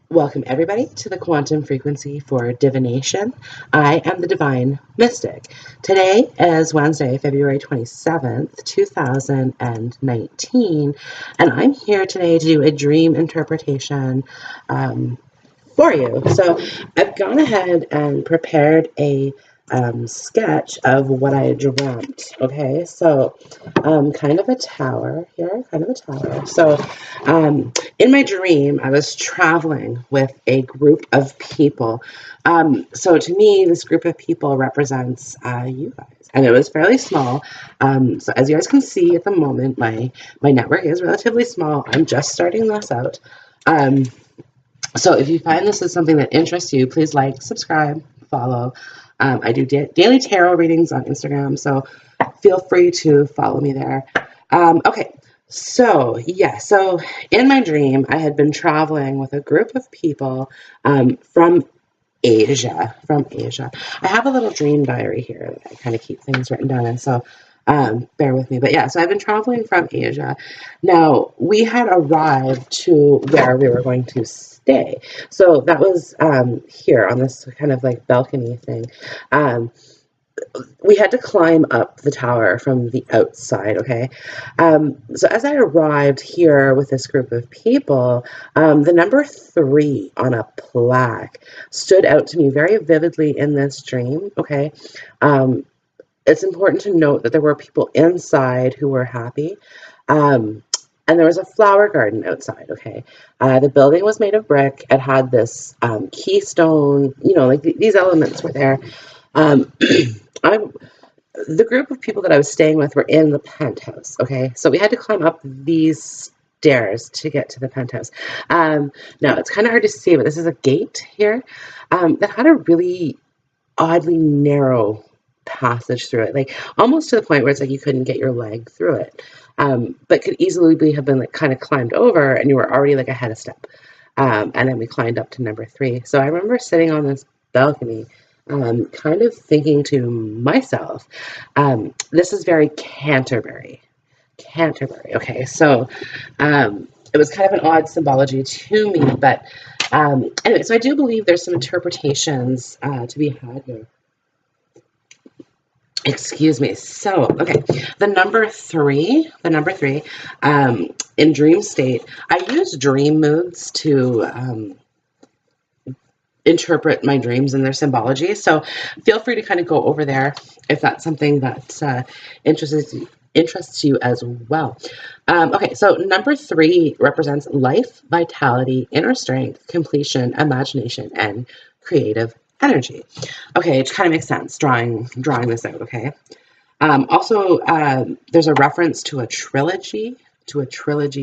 Welcome, everybody, to the quantum frequency for divination. I am the Divine Mystic. Today is Wednesday, February 27th, 2019, and I'm here today to do a dream interpretation for you. So I've gone ahead and prepared a sketch of what I dreamt. Okay, so kind of a tower here, kind of a tower. So in my dream, I was traveling with a group of people. So to me, this group of people represents you guys, and it was fairly small. So as you guys can see at the moment, my network is relatively small. I'm just starting this out. So if you find this is something that interests you, please like, subscribe, follow. I do daily tarot readings on Instagram, so feel free to follow me there. Okay, so yeah, so in my dream, I had been traveling with a group of people from Asia, I have a little dream diary here that I kind of keep things written down in, so bear with me. But yeah, so I've been traveling from Asia. Now, we had arrived to where we were going to stay. So that was here on this kind of like balcony thing. We had to climb up the tower from the outside, okay? So as I arrived here with this group of people, the number 3 on a plaque stood out to me very vividly in this dream, okay? It's important to note that there were people inside who were happy. And there was a flower garden outside, okay? The building was made of brick. It had this keystone, like these elements were there. Um, the group of people that I was staying with were in the penthouse, okay? So we had to climb up these stairs to get to the penthouse. Now, it's kind of hard to see, but this is a gate here that had a really oddly narrow passage through it, like almost to the point where it's like you couldn't get your leg through it, but could easily have been like kind of climbed over and you were already like ahead of step. And then we climbed up to number 3. So I remember sitting on this balcony kind of thinking to myself, this is very Canterbury. Okay, so it was kind of an odd symbology to me, but anyway, so I do believe there's some interpretations to be had here. Excuse me. So, okay, the number three, in dream state, I use dream moods to interpret my dreams and their symbology. So feel free to kind of go over there if that's something that interests you as well. Okay, so number 3 represents life, vitality, inner strength, completion, imagination, and creative energy. Okay, it kind of makes sense drawing this out. Okay. Also, there's a reference to a trilogy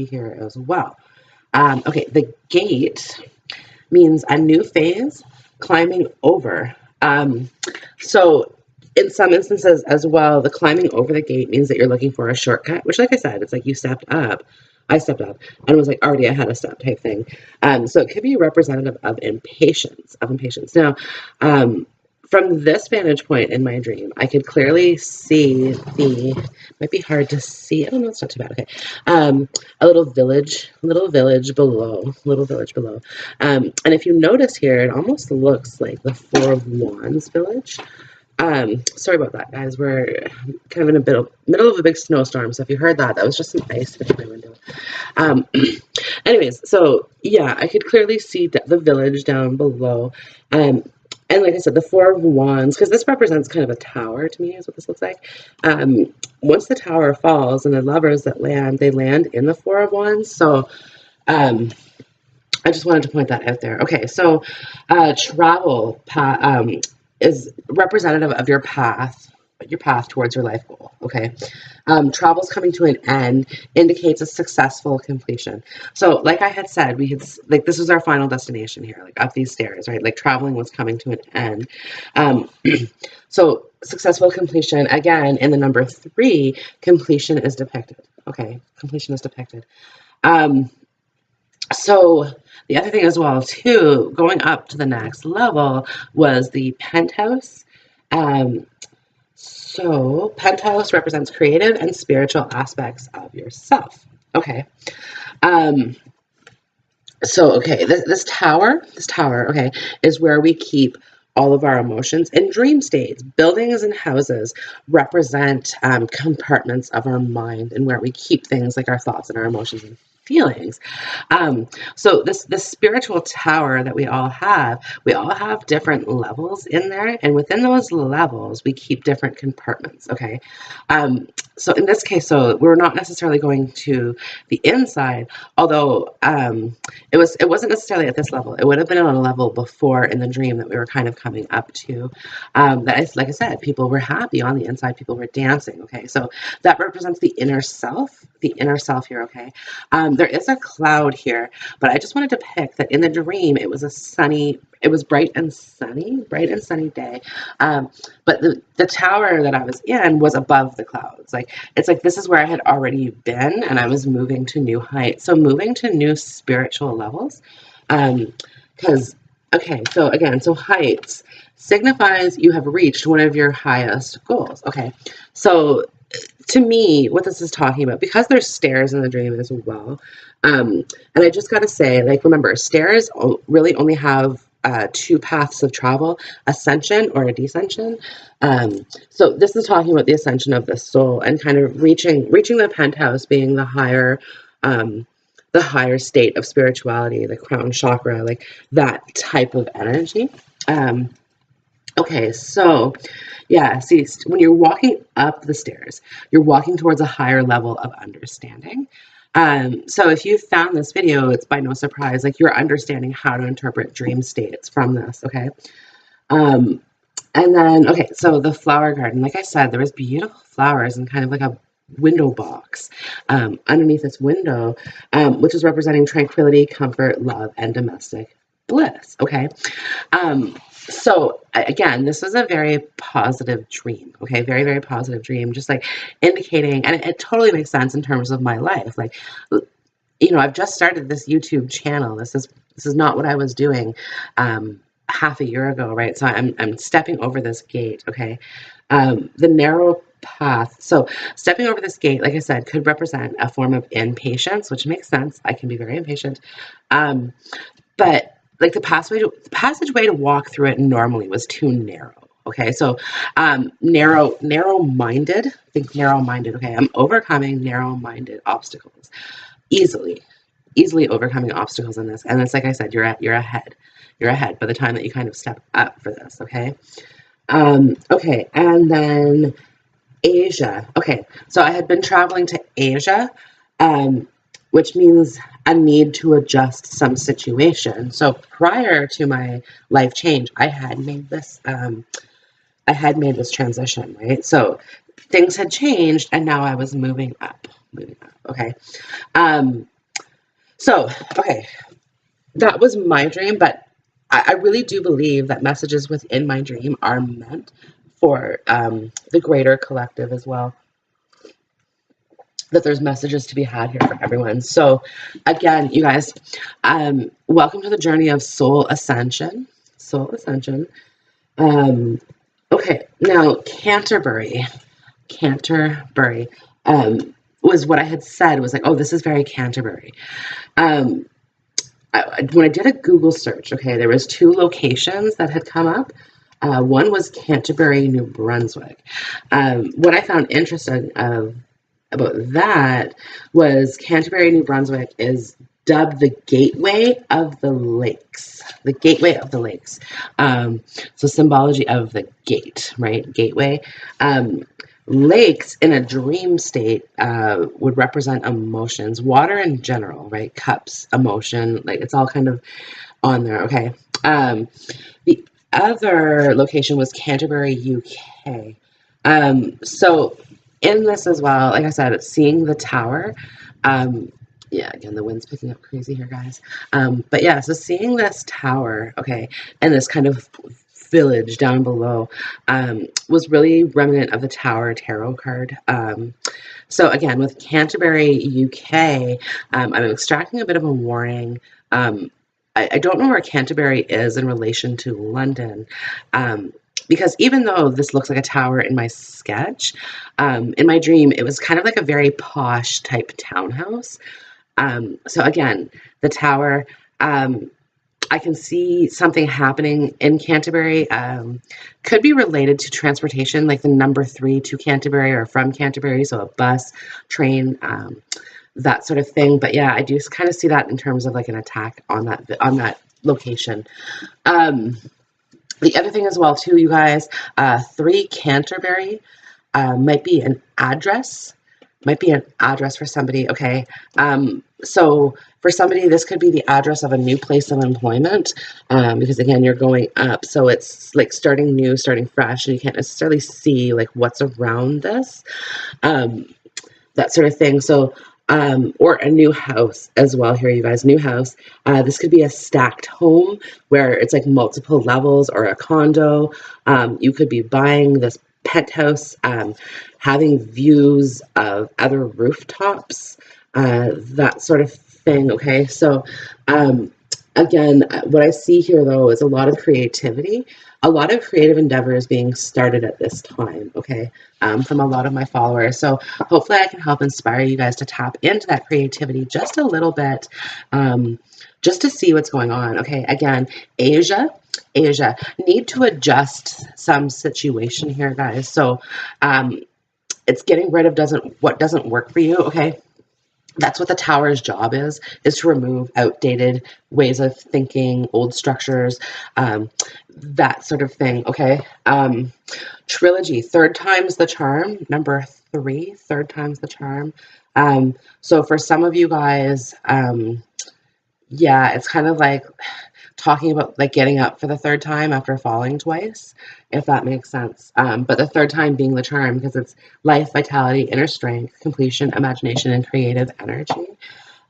here as well. Okay, the gate means a new phase, climbing over. So in some instances as well, the climbing over the gate means that you're looking for a shortcut, which, like I said, it's like you stepped up. I stepped up and was like already ahead of step type thing. So it could be representative of impatience. Now, from this vantage point in my dream, I could clearly see might be hard to see. Oh no, it's not too bad. Okay. A little village below. And if you notice here, it almost looks like the Four of Wands village. Sorry about that, guys. We're kind of in a middle of a big snowstorm, so if you heard that, that was just some ice hitting my window. Anyways, so yeah, I could clearly see the village down below. And like I said, the Four of Wands, because this represents kind of a tower to me, is what this looks like. Once the tower falls and the lovers that land, they land in the Four of Wands. So I just wanted to point that out there. Okay, so travel is representative of your path towards your life goal. Okay, travel's coming to an end indicates a successful completion. So like I had said, this was our final destination here, like up these stairs, right? Like traveling was coming to an end. So successful completion, again, in the number 3, completion is depicted. Okay, completion is depicted. So the other thing as well too, going up to the next level was the penthouse. So penthouse represents creative and spiritual aspects of yourself. Okay. So, okay, this tower, okay, is where we keep all of our emotions in dream states. Buildings and houses represent compartments of our mind and where we keep things like our thoughts and our emotions and feelings. Um, so this spiritual tower that we all have different levels in there, and within those levels, we keep different compartments. Okay, um, so in this case, so we're not necessarily going to the inside, although it wasn't necessarily at this level. It would have been on a level before in the dream that we were kind of coming up to. That is, like I said, people were happy on the inside. People were dancing. Okay, so that represents the inner self. The inner self here. Okay, there is a cloud here, but I just wanted to pick that in the dream it was a sunny. It was bright and sunny day. But the tower that I was in was above the clouds. Like it's like this is where I had already been, and I was moving to new heights. So moving to new spiritual levels. Because okay, so again, so heights signifies you have reached one of your highest goals. Okay, so to me, what this is talking about, because there's stairs in the dream as well, and I just got to say, like, remember, stairs really only have two paths of travel: ascension or a descension. So this is talking about the ascension of the soul and kind of reaching the penthouse, being the higher state of spirituality, the crown chakra, like that type of energy. Um, Okay, so yeah, see, when you're walking up the stairs, you're walking towards a higher level of understanding. So if you found this video, it's by no surprise, like you're understanding how to interpret dream states from this, okay? Um, and then, okay, so the flower garden, like I said, there was beautiful flowers and kind of like a window box underneath this window, which is representing tranquility, comfort, love, and domestic bliss, okay? So again, this was a very positive dream. Okay, very, very positive dream, just like indicating, and it totally makes sense in terms of my life. Like, I've just started this YouTube channel. This is not what I was doing half a year ago, right? So I'm stepping over this gate. Okay, the narrow path. So stepping over this gate, like I said, could represent a form of impatience, which makes sense. I can be very impatient. Um, but like the passageway to walk through it normally was too narrow. Okay, so narrow-minded. Think narrow-minded. Okay, I'm overcoming narrow-minded obstacles easily, easily overcoming obstacles in this. And it's like I said, you're ahead. You're ahead by the time that you kind of step up for this. Okay. Okay, and then Asia. Okay, so I had been traveling to Asia, um, which means a need to adjust some situation. So prior to my life change, I had made this transition, right? So things had changed, and now I was moving up, moving up. Okay. Um, so okay, that was my dream, but I really do believe that messages within my dream are meant for the greater collective as well, that there's messages to be had here for everyone. So again, you guys, welcome to the journey of soul ascension. Soul ascension. Um, okay, now Canterbury was what I had said, was like, oh, this is very Canterbury. Um, when I did a Google search, okay, there was two locations that had come up. One was Canterbury, New Brunswick. What I found interesting about that was Canterbury, New Brunswick is dubbed the Gateway of the Lakes. The Gateway of the Lakes. So symbology of the gate, right? Gateway. Lakes in a dream state would represent emotions, water in general, right? Cups, emotion, like it's all kind of on there. Okay. The other location was Canterbury, UK. So in this as well, like I said, seeing the tower. Yeah, again, the wind's picking up crazy here, guys. But yeah, so seeing this tower, okay, and this kind of village down below was really remnant of the Tower Tarot card. So again, with Canterbury, UK, I'm extracting a bit of a warning. I don't know where Canterbury is in relation to London, because even though this looks like a tower in my sketch, in my dream, it was kind of like a very posh type townhouse. So again, the tower, I can see something happening in Canterbury. Could be related to transportation, like the number 3 to Canterbury or from Canterbury, so a bus, train, that sort of thing. But yeah, I do kind of see that in terms of like an attack on that location. The other thing as well too, you guys, 3 Canterbury might be an address. Might be an address for somebody, okay? So for somebody, this could be the address of a new place of employment, because again, you're going up, so it's like starting new, starting fresh, and you can't necessarily see like what's around this, that sort of thing. So, or a new house as well here, you guys, new house. This could be a stacked home where it's like multiple levels, or a condo. You could be buying this penthouse, having views of other rooftops, that sort of thing, okay? So, again, what I see here, though, is a lot of creativity, a lot of creative endeavors being started at this time, okay, from a lot of my followers. So hopefully I can help inspire you guys to tap into that creativity just a little bit, just to see what's going on, okay? Again, Asia, need to adjust some situation here, guys. So it's getting rid of what doesn't work for you, okay? That's what the tower's job is to remove outdated ways of thinking, old structures, that sort of thing, okay? Trilogy, 3rd time's the charm. Number 3, 3rd time's the charm. So for some of you guys, yeah, it's kind of like talking about like getting up for the 3rd time after falling twice, if that makes sense. But the 3rd time being the charm, because it's life, vitality, inner strength, completion, imagination, and creative energy.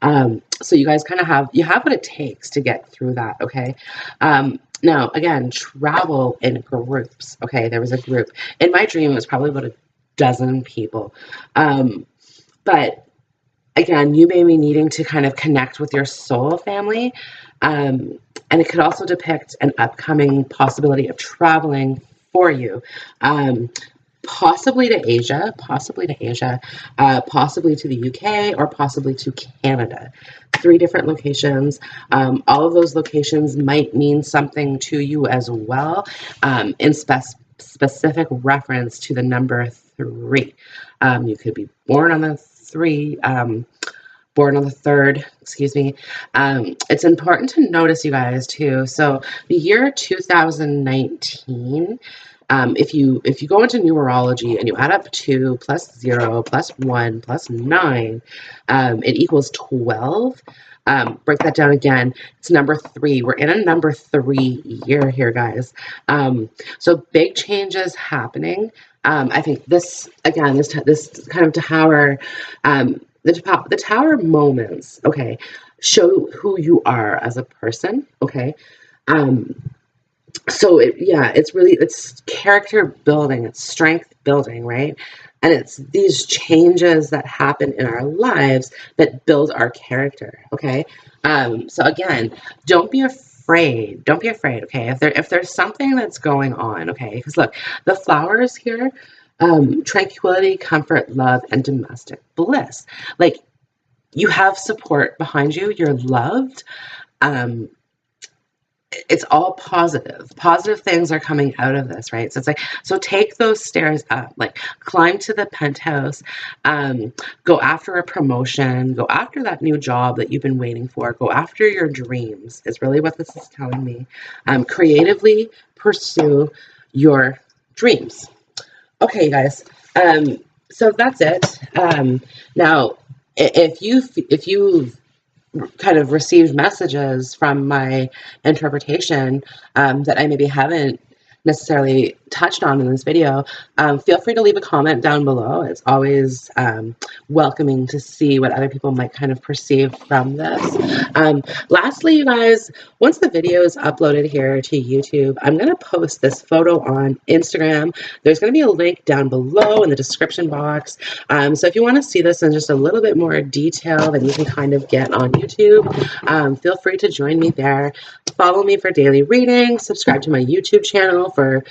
So you guys kind of have what it takes to get through that, okay? Now, again, travel in groups, okay? There was a group. In my dream, it was probably about a dozen people. But again, you may be needing to kind of connect with your soul family. And it could also depict an upcoming possibility of traveling for you. Possibly to Asia, possibly to the UK, or possibly to Canada. 3 different locations. All of those locations might mean something to you as well, in specific reference to the number 3. You could be born on the 3, born on the 3rd, excuse me. It's important to notice, you guys, too. So the year 2019, if you go into numerology and you add up 2 plus 0 plus 1 plus 9, it equals 12. Break that down again. It's number 3. We're in a number 3 year here, guys. So big changes happening. I think this, again, this kind of tower, the tower moments, okay, show who you are as a person, okay? So it's character building, it's strength building, right? And it's these changes that happen in our lives that build our character, okay? So again, don't be afraid, okay? If there's something that's going on, okay? Because look, the flowers here, tranquility, comfort, love, and domestic bliss. Like, you have support behind you, you're loved. It's all positive. Positive things are coming out of this, right? So it's like, so take those stairs up, like climb to the penthouse, go after a promotion, go after that new job that you've been waiting for, go after your dreams is really what this is telling me. Creatively pursue your dreams. Okay, you guys. So that's it. Now, if you've kind of received messages from my interpretation that I maybe haven't necessarily touched on in this video, feel free to leave a comment down below. It's always welcoming to see what other people might kind of perceive from this. Lastly, you guys, once the video is uploaded here to YouTube, I'm going to post this photo on Instagram. There's going to be a link down below in the description box. So if you want to see this in just a little bit more detail than you can kind of get on YouTube, feel free to join me there. Follow me for daily readings, subscribe to my YouTube channel for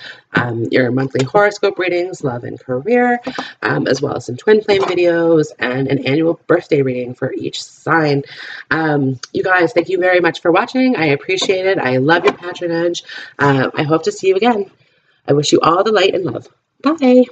your monthly horoscope readings, love and career, as well as some twin flame videos and an annual birthday reading for each sign. You guys, thank you very much for watching. I appreciate it. I love your patronage. I hope to see you again. I wish you all the light and love. Bye.